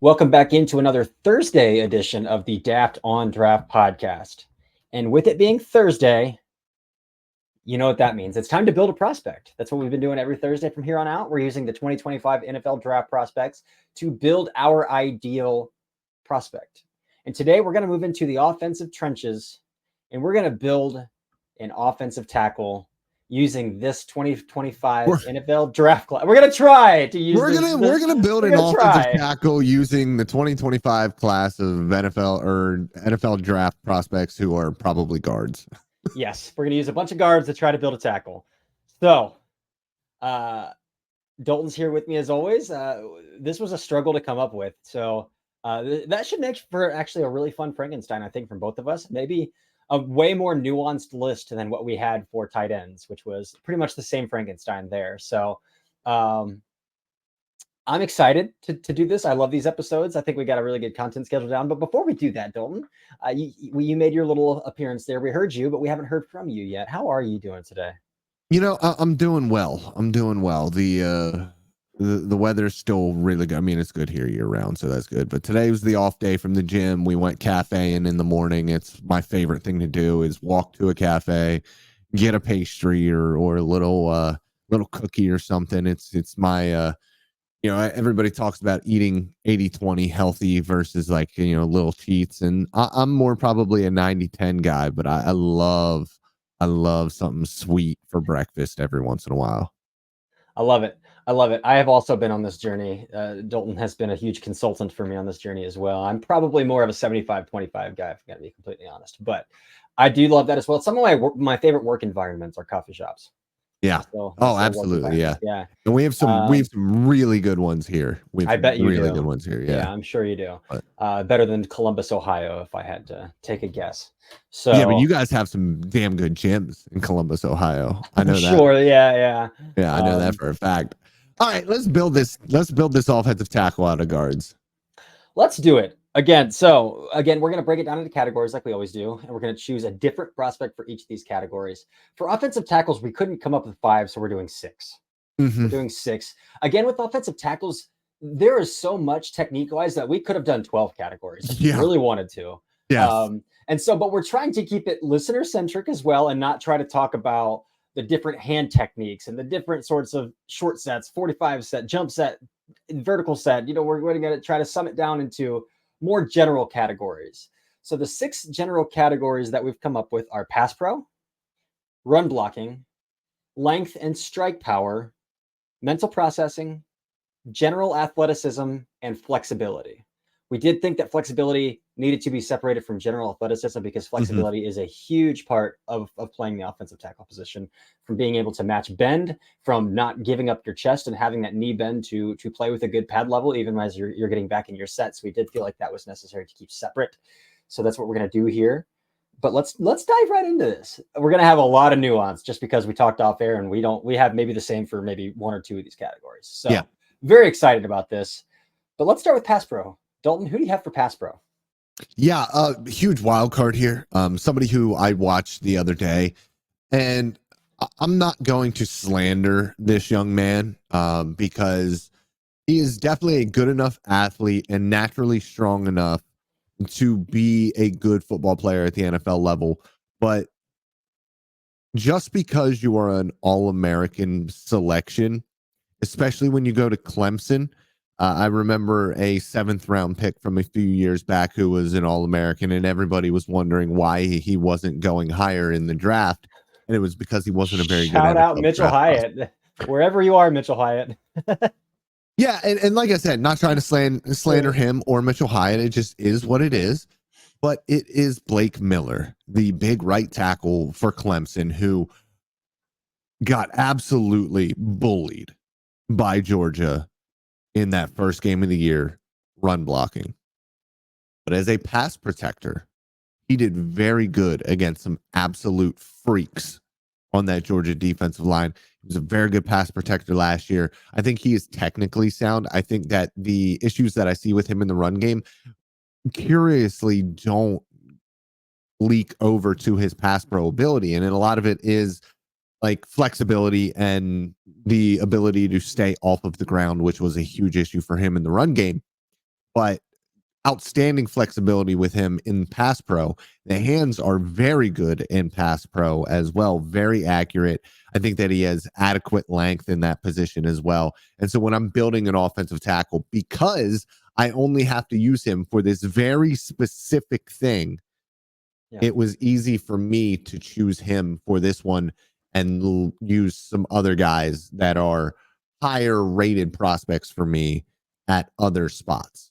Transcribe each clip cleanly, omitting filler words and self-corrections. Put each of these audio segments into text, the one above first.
Welcome back into another Thursday edition of the Daft on Draft podcast. And with it being Thursday, you know what that means. It's time to build a prospect. That's what we've been doing every Thursday from here on out. We're using the 2025 NFL draft prospects to build our ideal prospect. And today we're going to move into the offensive trenches and we're going to build an offensive tackle using this 2025 NFL draft class. We're gonna try to use. We're gonna build an offensive tackle using the 2025 class of NFL draft prospects who are probably guards. Yes, we're gonna use a bunch of guards to try to build a tackle. So, Dalton's here with me as always. This was a struggle to come up with, so that should make for actually a really fun Frankenstein, I think, from both of us. Maybe a way more nuanced list than what we had for tight ends, which was pretty much the same Frankenstein there. So I'm excited to do this. I love these episodes. I think we got a really good content schedule down. But before we do that, Dalton, you made your little appearance there. We heard you, but we haven't heard from you yet. How are you doing today? You know, I'm doing well. The weather's still really good. I mean, it's good here year round, so that's good. But today was the off day from the gym. We went cafeing in the morning. It's my favorite thing to do is walk to a cafe, get a pastry or a little cookie or something. It's my everybody talks about eating 80-20 healthy versus little cheats. And I'm more probably a 90-10 guy, but I love something sweet for breakfast every once in a while. I love it. I have also been on this journey. Dalton has been a huge consultant for me on this journey as well. I'm probably more of a 75-25 guy, if I'm going to be completely honest. But I do love that as well. Some of my favorite work environments are coffee shops. Yeah. Absolutely. Yeah. Yeah. And we have some really good ones here. I bet you really do. Good ones here. Yeah. I'm sure you do. Better than Columbus, Ohio, if I had to take a guess. So yeah, but you guys have some damn good gyms in Columbus, Ohio. I know that. Sure. Yeah. Yeah, I know that for a fact. All right, let's build this offensive tackle out of guards. Let's do it. Again, we're going to break it down into categories like we always do, and we're going to choose a different prospect for each of these categories. For offensive tackles, we couldn't come up with 5, so we're doing 6. Mm-hmm. We're doing 6. Again, with offensive tackles, there is so much technique-wise that we could have done 12 categories if we really wanted to. Yes. But we're trying to keep it listener-centric as well and not try to talk about the different hand techniques and the different sorts of short sets, 45 set, jump set, vertical set. We're going to try to sum it down into more general categories. So the 6 general categories that we've come up with are pass pro, run blocking, length and strike power, mental processing, general athleticism, and flexibility. We did think that flexibility needed to be separated from general athleticism because flexibility is a huge part of playing the offensive tackle position, from being able to match bend, from not giving up your chest and having that knee bend to play with a good pad level, even as you're getting back in your sets. We did feel like that was necessary to keep separate. So that's what we're going to do here. But let's dive right into this. We're going to have a lot of nuance just because we talked off air and we have maybe the same for maybe 1 or 2 of these categories. So yeah. Very excited about this. But let's start with pass pro. Dalton, who do you have for pass pro? Yeah, huge wild card here. Somebody who I watched the other day, and I'm not going to slander this young man because he is definitely a good enough athlete and naturally strong enough to be a good football player at the NFL level. But just because you are an All-American selection, especially when you go to Clemson, I remember a 7th round pick from a few years back who was an All-American, and everybody was wondering why he wasn't going higher in the draft. And it was because he wasn't a very good Shout out Mitchell Hyatt. Wherever you are, Mitchell Hyatt. Yeah, and like I said, not trying to slander him or Mitchell Hyatt. It just is what it is. But it is Blake Miller, the big right tackle for Clemson, who got absolutely bullied by Georgia in that first game of the year, run blocking. But as a pass protector, he did very good against some absolute freaks on that Georgia defensive line. He was a very good pass protector last year. I think he is technically sound. I think that the issues that I see with him in the run game curiously don't leak over to his pass pro ability. And a lot of it is like flexibility and the ability to stay off of the ground, which was a huge issue for him in the run game. but outstanding flexibility with him in pass pro. The hands are very good in pass pro as well, very accurate. I think that he has adequate length in that position as well. And so when I'm building an offensive tackle, because I only have to use him for this very specific thing, it was easy for me to choose him for this one and use some other guys that are higher rated prospects for me at other spots.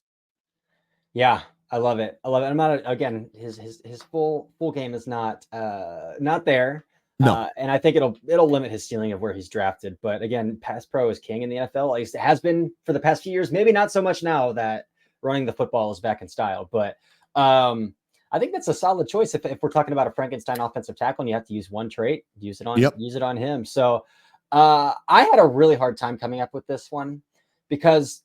Yeah, I love it. I love it. I'm not again. His full game is not there. No. And I think it'll limit his ceiling of where he's drafted. But again, pass pro is king in the NFL. At least it has been for the past few years. Maybe not so much now that running the football is back in style. But I think that's a solid choice if we're talking about a Frankenstein offensive tackle and you have to use one trait, use it on him. So I had a really hard time coming up with this one because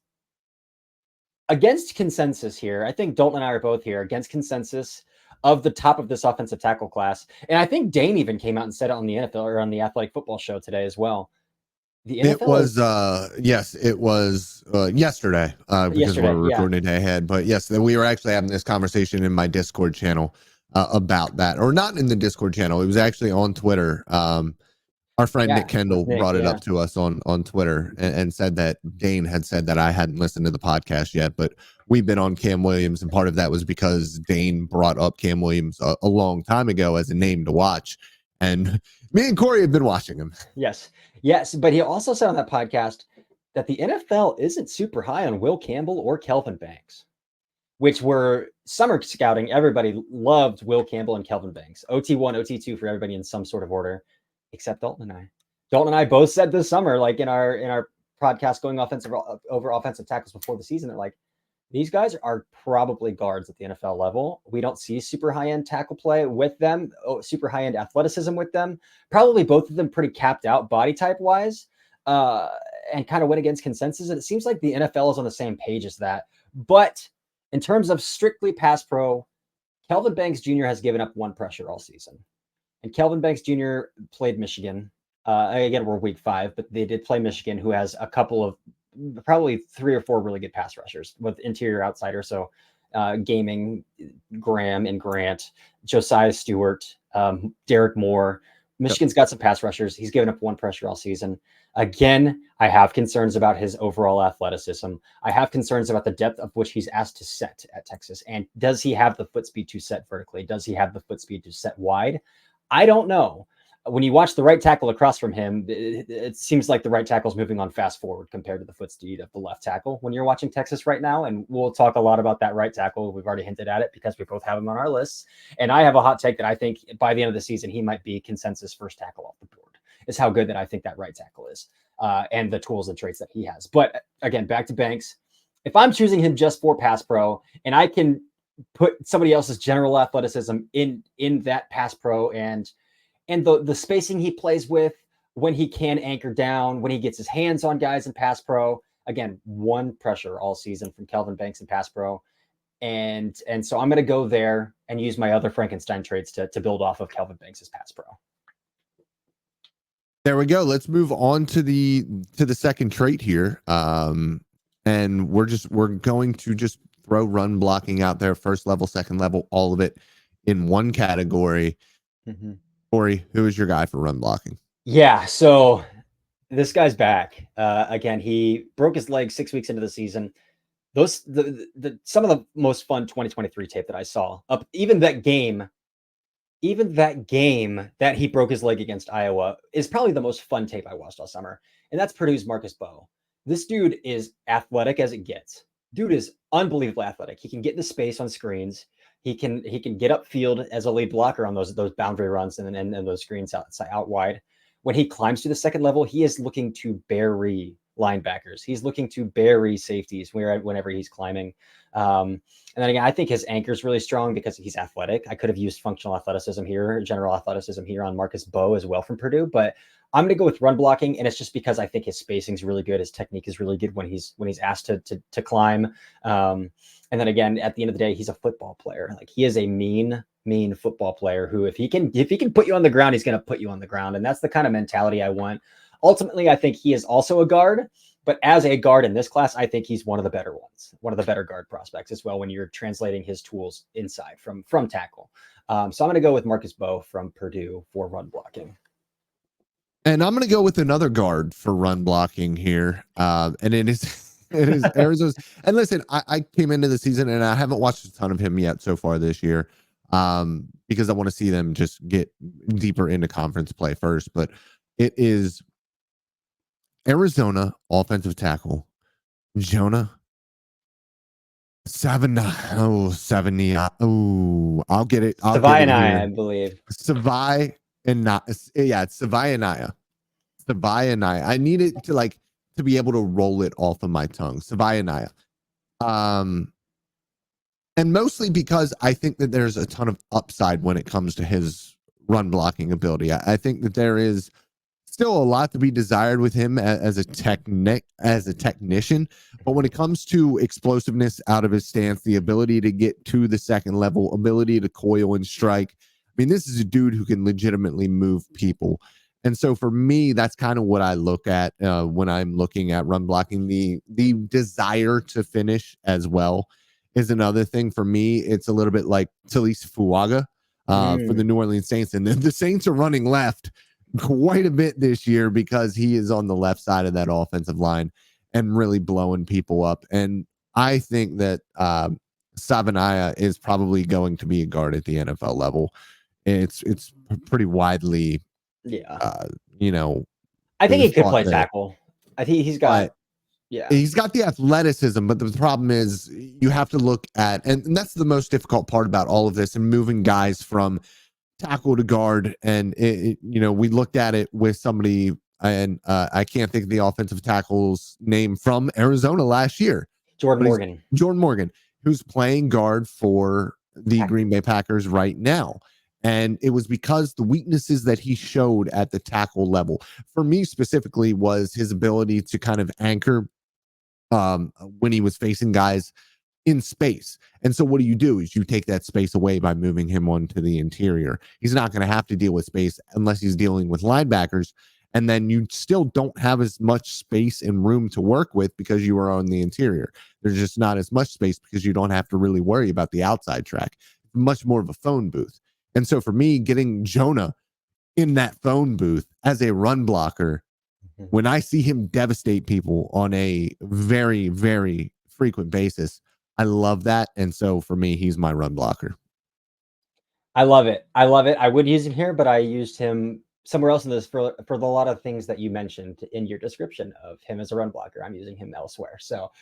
against consensus here, I think Dalton and I are both here against consensus of the top of this offensive tackle class. And I think Dane even came out and said it on the NFL or on the Athletic Football Show today as well. The NFL it was it was yesterday because we're recording a day ahead. But yes, we were actually having this conversation in my Discord channel about that, or not in the Discord channel. It was actually on Twitter. Our friend Nick Kendall brought it up to us on Twitter and said that Dane had said that I hadn't listened to the podcast yet, but we've been on Cam Williams, and part of that was because Dane brought up Cam Williams a long time ago as a name to watch, and me and Cory have been watching him. Yes, but he also said on that podcast that the NFL isn't super high on Will Campbell or Kelvin Banks, which were summer scouting. Everybody loved Will Campbell and Kelvin Banks. OT1, OT2 for everybody in some sort of order. Except Dalton and I. Dalton and I both said this summer, like in our podcast going over offensive tackles before the season, they're like, these guys are probably guards at the NFL level. We don't see super high-end tackle play with them, super high-end athleticism with them. Probably both of them pretty capped out body type-wise, and kind of went against consensus. And it seems like the NFL is on the same page as that. But in terms of strictly pass pro, Kelvin Banks Jr. has given up one pressure all season. And Kelvin Banks Jr. played Michigan. Again, we're week 5, but they did play Michigan, who has a couple of probably 3 or 4 really good pass rushers with interior outsider. So Gaming, Graham and Grant, Josiah Stewart, Derek Moore. Michigan's got some pass rushers. He's given up one pressure all season. Again, I have concerns about his overall athleticism. I have concerns about the depth of which he's asked to set at Texas. And does he have the foot speed to set vertically? Does he have the foot speed to set wide? I don't know. When you watch the right tackle across from him, it seems like the right tackle is moving on fast forward compared to the foot speed of the left tackle when you're watching Texas right now. And we'll talk a lot about that right tackle. We've already hinted at it because we both have him on our lists. And I have a hot take that I think by the end of the season, he might be consensus first tackle off the board, is how good that I think that right tackle is, and the tools and traits that he has. But again, back to Banks. If I'm choosing him just for pass pro and I can put somebody else's general athleticism in that pass pro and the spacing he plays with, when he can anchor down, when he gets his hands on guys in pass pro, again, one pressure all season from Kelvin Banks in pass pro. And so I'm going to go there and use my other Frankenstein traits to build off of Kelvin Banks' pass pro. There we go. Let's move on to the second trait here. And we're going to just throw run blocking out there, first level, second level, all of it in one category. Mm-hmm. Cory, who is your guy for run blocking? Yeah, so this guy's back. Again, he broke his leg 6 weeks into the season. Some of the most fun 2023 tape that I saw, even that game that he broke his leg against Iowa is probably the most fun tape I watched all summer. And that's Purdue's Marcus Bowe. This dude is athletic as it gets. Dude is unbelievably athletic. He can get into space on screens. He can get upfield as a lead blocker on those boundary runs and those screens out wide. When he climbs to the second level, he is looking to bury linebackers. He's looking to bury safeties whenever he's climbing. And then again, I think his anchor is really strong because he's athletic. I could have used functional athleticism here, general athleticism here on Marcus Bowe as well from Purdue, but I'm going to go with run blocking, and it's just because I think his spacing is really good. His technique is really good when he's asked to climb. And then again, at the end of the day, he's a football player. Like, he is a mean football player who, if he can put you on the ground, he's going to put you on the ground. And that's the kind of mentality I want. Ultimately, I think he is also a guard, But as a guard in this class, I think he's one of the better ones, one of the better guard prospects as well when you're translating his tools inside from tackle. So I'm going to go with Marcus Bowe from Purdue for run blocking. And I'm going to go with another guard for run blocking here. And it is Arizona's. And listen, I came into the season and I haven't watched a ton of him yet so far this year, because I want to see them just get deeper into conference play first. But it is Arizona offensive tackle Jonah Savaiinaea. I'll get it. I'll get it here. I believe. Savaiinaea. It's Savaiinaea. I need it to be able to roll it off of my tongue. Savaiinaea. And mostly because I think that there's a ton of upside when it comes to his run blocking ability. I think that there is still a lot to be desired with him as a technician, but when it comes to explosiveness out of his stance, the ability to get to the second level, ability to coil and strike, I mean, this is a dude who can legitimately move people. And so for me, that's kind of what I look at when I'm looking at run blocking. The desire to finish as well is another thing for me. It's a little bit like Talise Fuaga for the New Orleans Saints, and the Saints are running left quite a bit this year because he is on the left side of that offensive line and really blowing people up. And I think that Savaiinaea is probably going to be a guard at the NFL level. It's pretty widely, I it think he was could thought play that- tackle. I think he's got, he's got the athleticism, but the problem is you have to look at, and that's the most difficult part about all of this and moving guys from tackle to guard. And we looked at it with somebody, and I can't think of the offensive tackle's name from Arizona last year. Jordan Morgan, who's playing guard for the Green Bay Packers right now. And it was because the weaknesses that he showed at the tackle level, for me specifically, was his ability to kind of anchor when he was facing guys in space. And so what do? Is you take that space away by moving him onto the interior. He's not going to have to deal with space unless he's dealing with linebackers. And then you still don't have as much space and room to work with because you are on the interior. There's just not as much space because you don't have to really worry about the outside track. It's much more of a phone booth. And so for me, getting Jonah in that phone booth as a run blocker, when I see him devastate people on a very, very frequent basis, I love that. And so for me, he's my run blocker. I love it. I would use him here, but I used him somewhere else in this for a lot of things that you mentioned in your description of him as a run blocker. I'm using him elsewhere. So,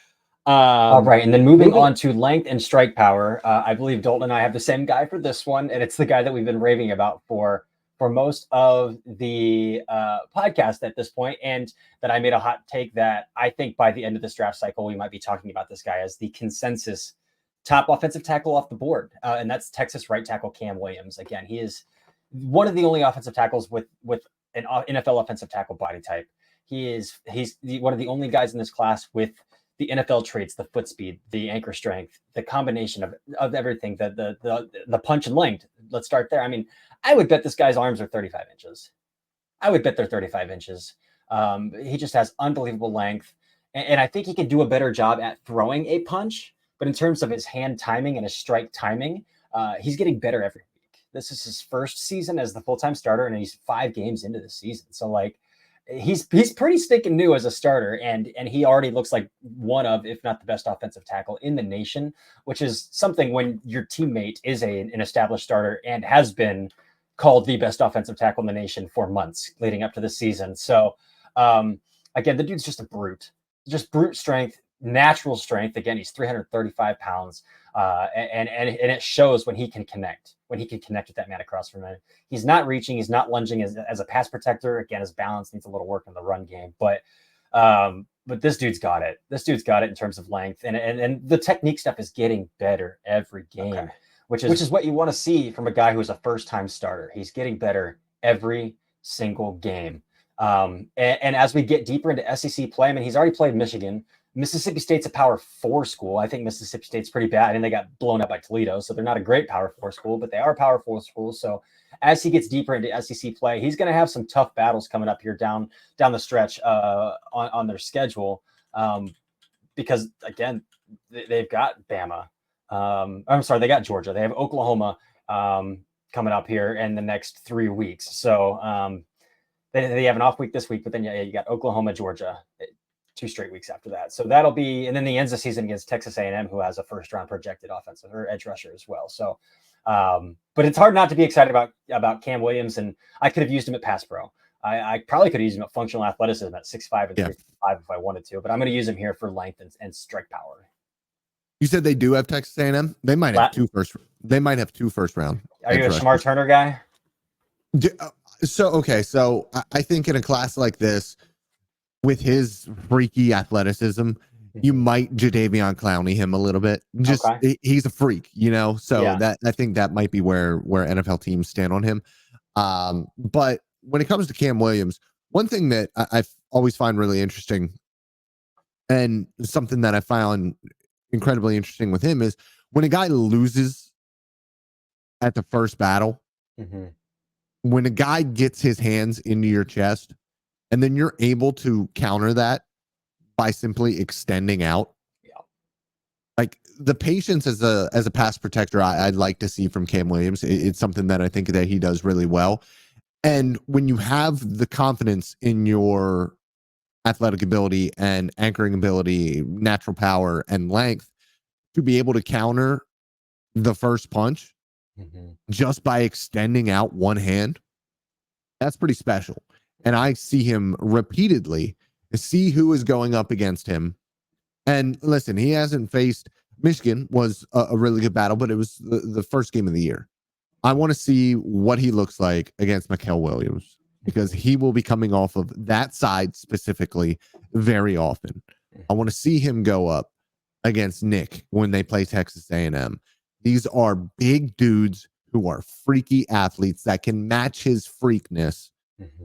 all right. And then moving on to length and strike power, I believe Dalton and I have the same guy for this one. And it's the guy that we've been raving about for most of the podcast at this point, and that I made a hot take that I think by the end of this draft cycle, we might be talking about this guy as the consensus top offensive tackle off the board. And that's Texas right tackle Cam Williams. Again, he is one of the only offensive tackles with an NFL offensive tackle body type. He's one of the only guys in this class with the NFL traits, the foot speed, the anchor strength, the combination of everything, the punch and length. Let's start there. I mean, I would bet this guy's arms are 35 inches. I would bet they're 35 inches. He just has unbelievable length. And I think he could do a better job at throwing a punch. But in terms of his hand timing and his strike timing, he's getting better every week. This is his first season as the full-time starter, and he's 5 games into the season. So, he's pretty stinking new as a starter, and he already looks like one of, if not the best offensive tackle in the nation, which is something when your teammate is an established starter and has been called the best offensive tackle in the nation for months leading up to the season. So again, the dude's just brute strength, natural strength. Again, he's 335 pounds, and it shows when he can connect with that man across from him. He's not reaching, he's not lunging as a pass protector. Again, his balance needs a little work in the run game, but this dude's got it. This dude's got it in terms of length, and the technique stuff is getting better every game. Okay. Which is what you want to see from a guy who's a first-time starter. He's getting better every single game. And as we get deeper into SEC play, I mean, he's already played Michigan. Mississippi State's a Power 4 school. I think Mississippi State's pretty bad. I mean, they got blown up by Toledo, so they're not a great Power 4 school, but they are Power 4 schools. So as he gets deeper into SEC play, he's going to have some tough battles coming up here down the stretch on their schedule. Because again, they've got Bama. I'm sorry, they got Georgia. They have Oklahoma coming up here in the next 3 weeks. So they have an off week this week, but then you got Oklahoma, Georgia, 2 straight weeks after that. So that'll be, and then the ends of the season against Texas A&M, who has a first round projected offensive or edge rusher as well. So, but it's hard not to be excited about Cam Williams, and I could have used him at pass pro. I probably could have used him at functional athleticism at 6'5" and 3'5" if I wanted to, but I'm going to use him here for length and strike power. You said they do have Texas A&M. They might have two first. They might have 2 first round. Are you a Shamar Turner guy? So I think in a class like this, with his freaky athleticism, you might Jadeveon Clowney him a little bit. Just he's a freak, So that I think that might be where NFL teams stand on him. But when it comes to Cam Williams, one thing that I always find really interesting, and something that I found incredibly interesting with him, is when a guy loses at the first battle, when a guy gets his hands into your chest, and then you're able to counter that by simply extending out. Yeah. Like the patience as a pass protector, I'd like to see from Cam Williams. It's something that I think that he does really well. And when you have the confidence in your athletic ability and anchoring ability, natural power and length to be able to counter the first punch just by extending out one hand, that's pretty special. And I see him repeatedly see who is going up against him. And listen, he hasn't faced Michigan, was a really good battle, but it was the first game of the year. I want to see what he looks like against Mikael Williams, because he will be coming off of that side specifically very often. I want to see him go up against Nick when they play Texas A&M. These are big dudes who are freaky athletes that can match his freakness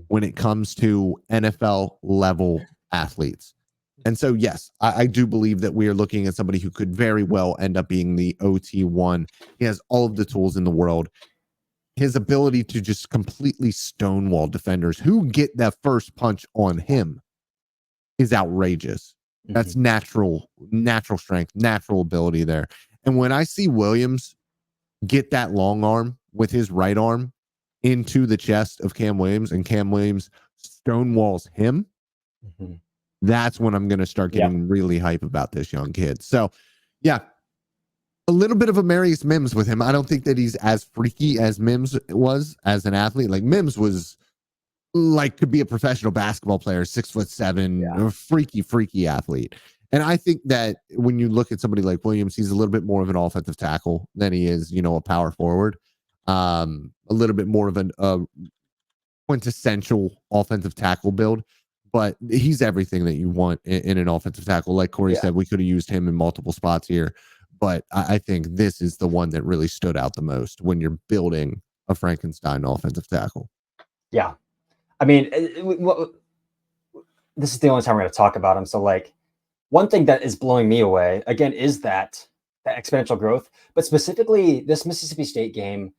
when it comes to NFL level athletes. And so, yes, I do believe that we are looking at somebody who could very well end up being the OT1. He has all of the tools in the world. His ability to just completely stonewall defenders who get that first punch on him is outrageous. That's natural strength, natural ability there. And when I see Williams get that long arm with his right arm into the chest of Cam Williams, and Cam Williams stonewalls him, that's when I'm going to start getting really hype about this young kid. So, yeah, a little bit of a Marius Mims with him. I don't think that he's as freaky as Mims was as an athlete. Like Mims was could be a professional basketball player, 6'7", freaky athlete. And I think that when you look at somebody like Williams, he's a little bit more of an offensive tackle than he is, a power forward. A little bit more of a quintessential offensive tackle build, but he's everything that you want in an offensive tackle. Like Cory said, we could have used him in multiple spots here, but I think this is the one that really stood out the most when you're building a Frankenstein offensive tackle. Yeah. I mean, this is the only time we're going to talk about him. So one thing that is blowing me away again is that exponential growth, but specifically this Mississippi State game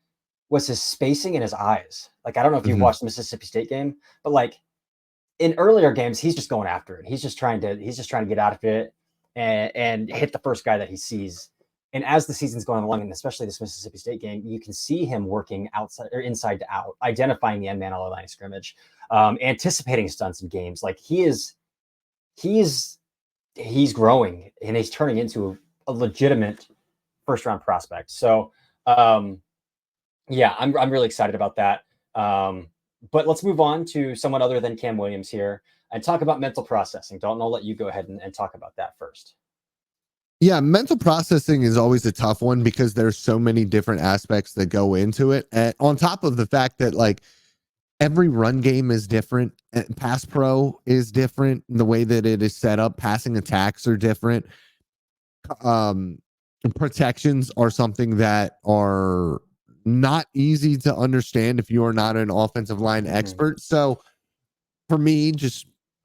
was his spacing in his eyes. I don't know if you've watched the Mississippi State game, but in earlier games, he's just going after it. He's just trying to get out of it and hit the first guy that he sees. And as the season's going along, and especially this Mississippi State game, you can see him working outside or inside to out, identifying the end man on the line of scrimmage, anticipating stunts in games. He's growing and he's turning into a legitimate first round prospect. So, I'm really excited about that. But let's move on to someone other than Cam Williams here and talk about mental processing. Dalton, I'll let you go ahead and talk about that first. Yeah, mental processing is always a tough one because there's so many different aspects that go into it. And on top of the fact that every run game is different, and pass pro is different, the way that it is set up, passing attacks are different. Protections are something that are not easy to understand if you are not an offensive line expert. So for me,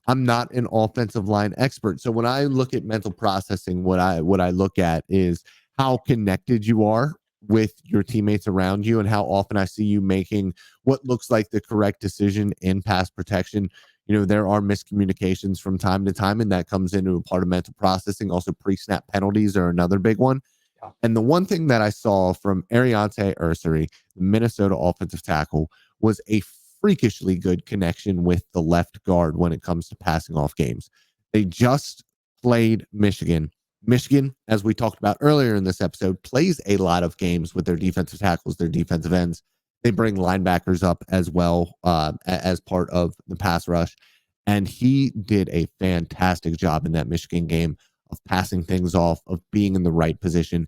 I'm not an offensive line expert. So when I look at mental processing, what I look at is how connected you are with your teammates around you and how often I see you making what looks like the correct decision in pass protection. there are miscommunications from time to time, and that comes into a part of mental processing. Also, pre-snap penalties are another big one. Yeah. And the one thing that I saw from Ariante Ursary, the Minnesota offensive tackle, was a freakishly good connection with the left guard when it comes to passing off games. They just played Michigan. Michigan, as we talked about earlier in this episode, plays a lot of games with their defensive tackles, their defensive ends. They bring linebackers up as well as part of the pass rush. And he did a fantastic job in that Michigan game of passing things off, of being in the right position,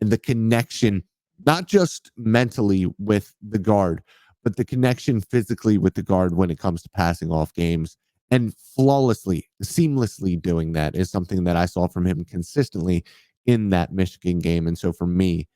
and the connection, not just mentally with the guard, but the connection physically with the guard when it comes to passing off games, and flawlessly, seamlessly doing that is something that I saw from him consistently in that Michigan game. And so for me,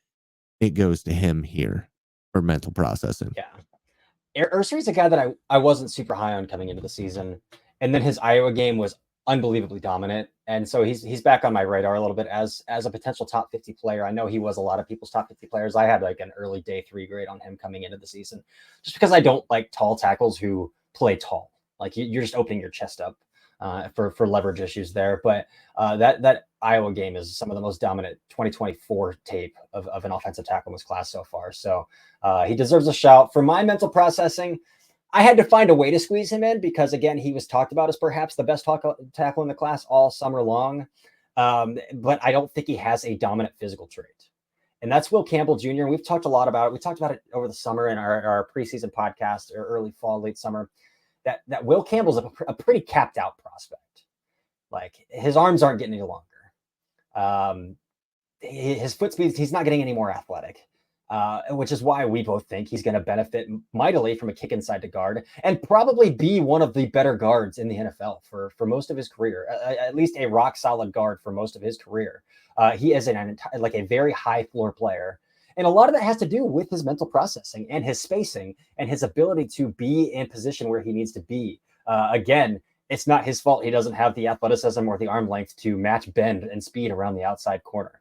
it goes to him here for mental processing. Yeah. Ursary's a guy that I wasn't super high on coming into the season. And then his Iowa game was unbelievably dominant. And so he's back on my radar a little bit as a potential top 50 player. I know he was a lot of people's top 50 players. I had like an early day 3 grade on him coming into the season, just because I don't like tall tackles who play tall. Like you're just opening your chest up for leverage issues there. But that Iowa game is some of the most dominant 2024 tape of an offensive tackle in this class so far. So he deserves a shout. For my mental processing, I had to find a way to squeeze him in because, again, he was talked about as perhaps the best tackle in the class all summer long. But I don't think he has a dominant physical trait. And that's Will Campbell Jr. We've talked a lot about it. We talked about it over the summer in our preseason podcast, or early fall, late summer, that Will Campbell's a pretty capped out prospect. Like, his arms aren't getting any longer. His foot speed, he's not getting any more athletic. Which is why we both think he's going to benefit mightily from a kick inside to guard and probably be one of the better guards in the NFL for most of his career, at least a rock solid guard for most of his career. He is a very high floor player. And a lot of that has to do with his mental processing and his spacing and his ability to be in position where he needs to be. Again, it's not his fault he doesn't have the athleticism or the arm length to match bend and speed around the outside corner.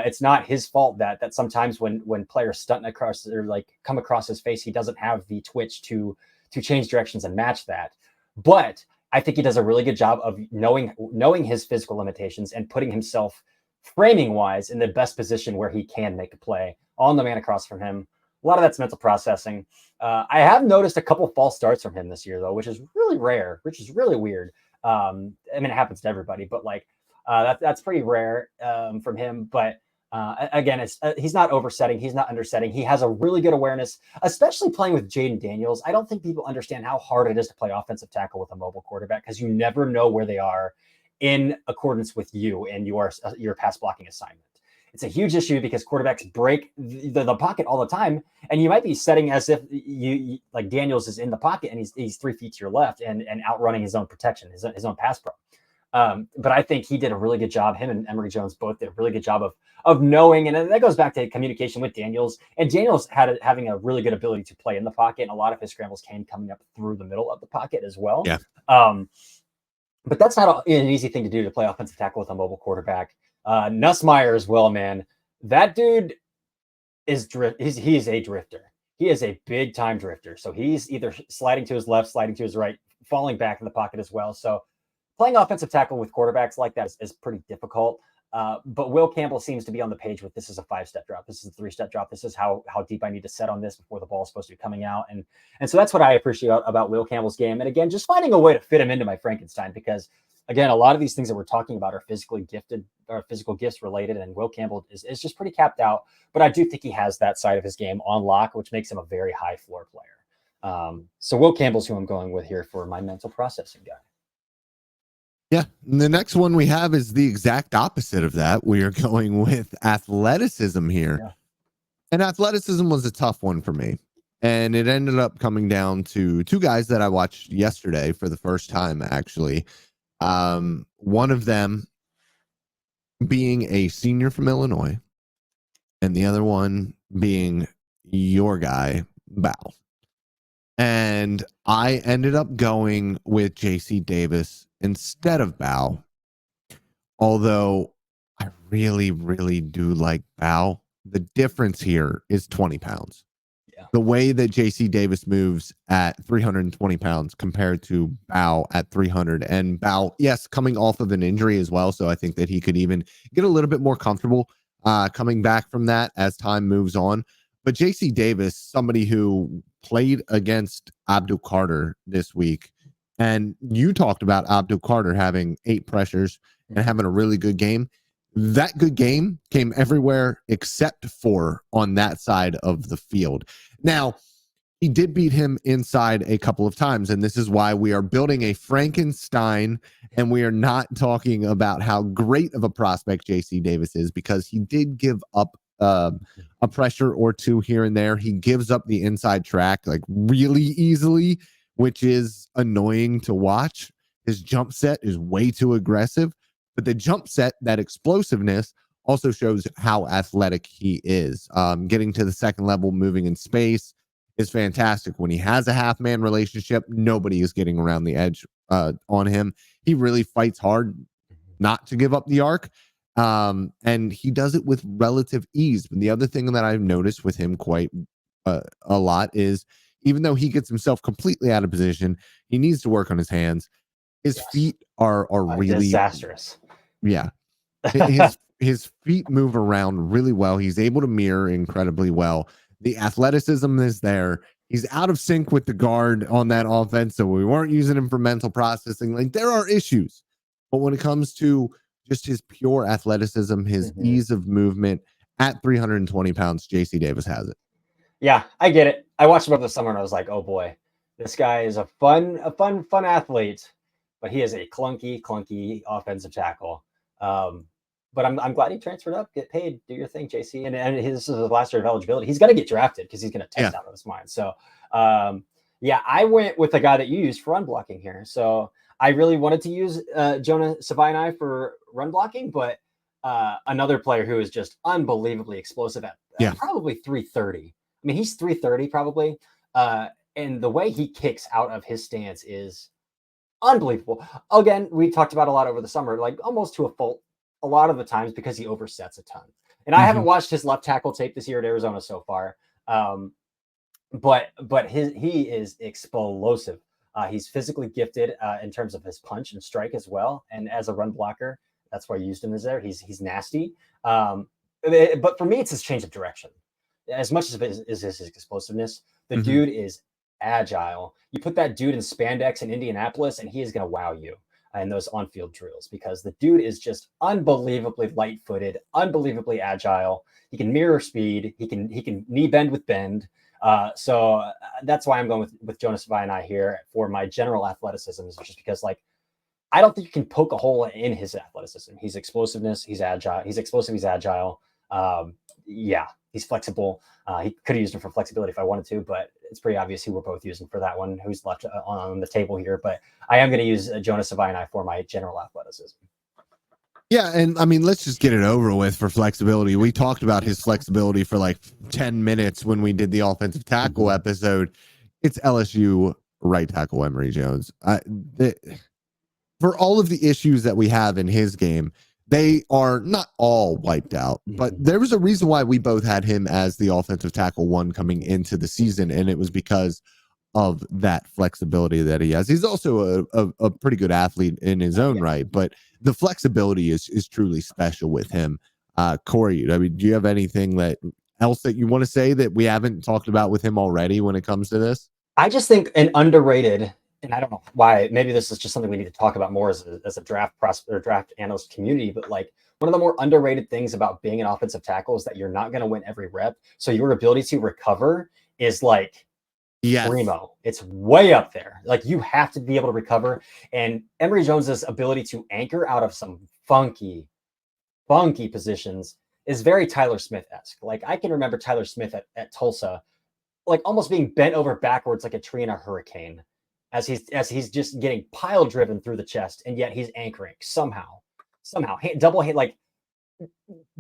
It's not his fault that sometimes when players stunt across or like come across his face, he doesn't have the twitch to change directions and match that. But I think he does a really good job of knowing his physical limitations and putting himself framing wise in the best position where he can make a play on the man across from him. A lot of that's mental processing. I have noticed a couple false starts from him this year, though, which is really rare, which is really weird. I mean, it happens to everybody, but like, that's pretty rare from him. But again, he's not oversetting. He's not undersetting. He has a really good awareness, especially playing with Jaden Daniels. I don't think people understand how hard it is to play offensive tackle with a mobile quarterback because you never know where they are in accordance with you and your pass blocking assignment. It's a huge issue because quarterbacks break the pocket all the time, and you might be setting as if you like Daniels is in the pocket and he's 3 feet to your left and outrunning his own protection, his own pass pro. But I think he did a really good job. Him and Emory Jones both did a really good job of knowing, and that goes back to communication with Daniels. And Daniels having a really good ability to play in the pocket, and a lot of his scrambles came coming up through the middle of the pocket as well. Yeah. But that's not an easy thing to do to play offensive tackle with a mobile quarterback. Nussmeier as well, man. That dude is he is a drifter. He is a big time drifter. So he's either sliding to his left, sliding to his right, falling back in the pocket as well. So playing offensive tackle with quarterbacks like that is pretty difficult. But Will Campbell seems to be on the page with this is a 5-step drop. This is a 3-step drop. This is how deep I need to set on this before the ball is supposed to be coming out. And so that's what I appreciate about Will Campbell's game. And again, just finding a way to fit him into my Frankenstein, because again, a lot of these things that we're talking about are physically gifted or physical gifts related. And Will Campbell is just pretty capped out, but I do think he has that side of his game on lock, which makes him a very high floor player. So Will Campbell's who I'm going with here for my mental processing guy. Yeah. And the next one we have is the exact opposite of that. We are going with athleticism here. Yeah. And athleticism was a tough one for me. And it ended up coming down to two guys that I watched yesterday for the first time, actually. One of them being a senior from Illinois, and the other one being your guy, Bow. And I ended up going with JC Davis instead of Bow. Although I really, really do like Bow. The difference here is 20 pounds. Yeah. the way that JC Davis moves at 320 pounds compared to Bao at 300. And Bao, yes, coming off of an injury as well. So I think that he could even get a little bit more comfortable coming back from that as time moves on. But JC Davis, somebody who played against Abdul Carter this week, and you talked about Abdul Carter having 8 pressures and having a really good game. That good game came everywhere except for on that side of the field. Now, he did beat him inside a couple of times, and this is why we are building a Frankenstein, and we are not talking about how great of a prospect JC Davis is, because he did give up a pressure or two here and there. He gives up the inside track like really easily, which is annoying to watch. His jump set is way too aggressive, but the jump set, that explosiveness, also shows how athletic he is. Getting to the second level, moving in space is fantastic. When he has a half-man relationship, nobody is getting around the edge on him. He really fights hard not to give up the arc, and he does it with relative ease. But the other thing that I've noticed with him quite a lot is, even though he gets himself completely out of position, he needs to work on his hands. His feet are really disastrous. Yeah. His feet move around really well. He's able to mirror incredibly well. The athleticism is there. He's out of sync with the guard on that offense, so we weren't using him for mental processing. Like, there are issues. But when it comes to just his pure athleticism, his ease of movement at 320 pounds, JC Davis has it. Yeah, I get it. I watched him over the summer and I was like, oh boy, this guy is a fun athlete, but he is a clunky offensive tackle. But I'm glad he transferred up, get paid, do your thing, JC. And this is his last year of eligibility. He's going to get drafted because he's going to test out of his mind. So, yeah, I went with the guy that you used for run blocking here. So I really wanted to use Jonah Savaiinai for run blocking, but another player who is just unbelievably explosive at probably 330. I mean, he's 330 probably. And the way he kicks out of his stance is unbelievable. Again, we talked about a lot over the summer, like almost to a fault a lot of the times, because he oversets a ton. And I haven't watched his left tackle tape this year at Arizona so far. But he is explosive. He's physically gifted in terms of his punch and strike as well. And as a run blocker, that's why I used him as there. He's nasty. But for me, it's his change of direction. As much as it is his explosiveness, the dude is agile. You put that dude in spandex in Indianapolis, and he is going to wow you in those on-field drills, because the dude is just unbelievably light-footed, unbelievably agile. He can mirror speed. He can knee bend with bend. So that's why I'm going with Jonas Savaiinai here for my general athleticism, is just because, like, I don't think you can poke a hole in his athleticism. He's explosiveness. He's agile. He's explosive. He's agile. Yeah, he's flexible. He could have used him for flexibility if I wanted to, but it's pretty obvious who we're both using for that one, who's left on the table here. But I am going to use Jonas Savaiinai for my general athleticism. Yeah, and I mean, let's just get it over with for flexibility. We talked about his flexibility for like 10 minutes when we did the offensive tackle episode. It's LSU right tackle Emory Jones. For all of the issues that we have in his game, they are not all wiped out, but there was a reason why we both had him as the offensive tackle one coming into the season, and it was because of that flexibility that he has. He's also a pretty good athlete in his own right, but the flexibility is truly special with him. Cory, I mean, do you have anything else that you want to say that we haven't talked about with him already when it comes to this? I just think an underrated, and I don't know why, maybe this is just something we need to talk about more as a draft analyst community, but like, one of the more underrated things about being an offensive tackle is that you're not going to win every rep. So your ability to recover is like primo. It's way up there. Like, you have to be able to recover. And Emory Jones's ability to anchor out of some funky positions is very Tyler Smith-esque. Like, I can remember Tyler Smith at Tulsa, like almost being bent over backwards like a tree in a hurricane, as he's just getting pile driven through the chest, and yet he's anchoring somehow, double hit, like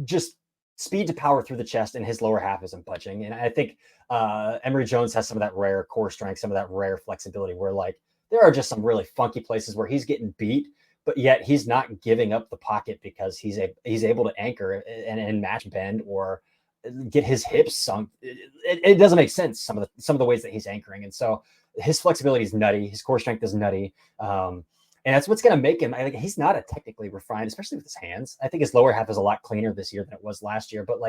just speed to power through the chest, and his lower half isn't budging. And I think Emory Jones has some of that rare core strength, some of that rare flexibility, where like there are just some really funky places where he's getting beat, but yet he's not giving up the pocket because he's able to anchor and match bend or get his hips sunk. It doesn't make sense, some of the ways that he's anchoring. And so his flexibility is nutty. His core strength is nutty. And that's what's going to make him. I think he's not a technically refined, especially with his hands. I think his lower half is a lot cleaner this year than it was last year. But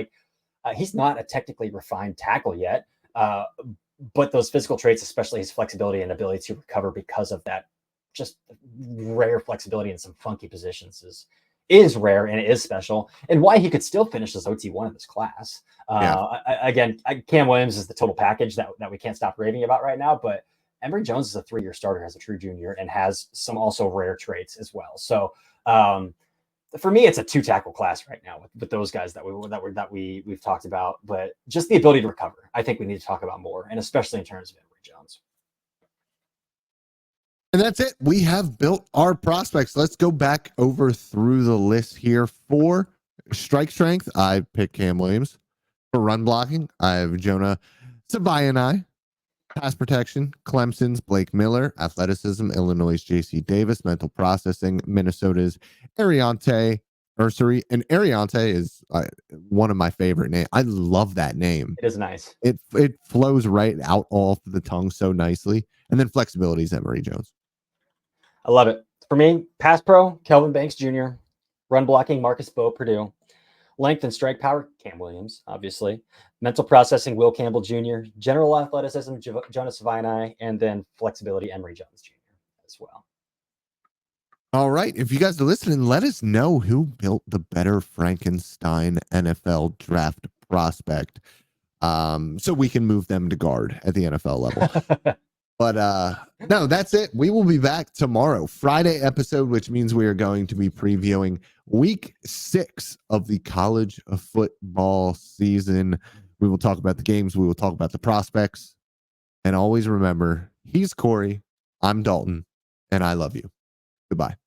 he's not a technically refined tackle yet. But those physical traits, especially his flexibility and ability to recover because of that just rare flexibility in some funky positions, is rare, and it is special, and why he could still finish as OT1 in this class. Again, Cam Williams is the total package that we can't stop raving about right now, but Emory Jones is a 3-year starter as a true junior and has some also rare traits as well. So for me, it's a 2-tackle class right now with those guys that we've talked about, but just the ability to recover, I think we need to talk about more, and especially in terms of Emory Jones. And that's it. We have built our prospects. Let's go back over through the list here. For strike strength, I pick Cam Williams. For run blocking, I have Jonah Savaianai. Pass protection, Clemson's Blake Miller. Athleticism, Illinois' JC Davis. Mental processing, Minnesota's Ariante Ursary. And Ariante is one of my favorite names. I love that name. It is nice. It flows right out off the tongue so nicely. And then flexibility is Emory Jones. I love it. For me, pass pro, Kelvin Banks Jr., run blocking, Marcus Bowe, Purdue. Length and strike power, Cam Williams, obviously. Mental processing, Will Campbell Jr. General athleticism, Jonas Savaianai. And then flexibility, Emory Jones Jr. as well. All right. If you guys are listening, let us know who built the better Frankenstein NFL draft prospect, so we can move them to guard at the NFL level. But no, that's it. We will be back tomorrow, Friday episode, which means we are going to be previewing week 6 of the college football season. We will talk about the games. We will talk about the prospects. And always remember, he's Cory, I'm Dalton, and I love you. Goodbye.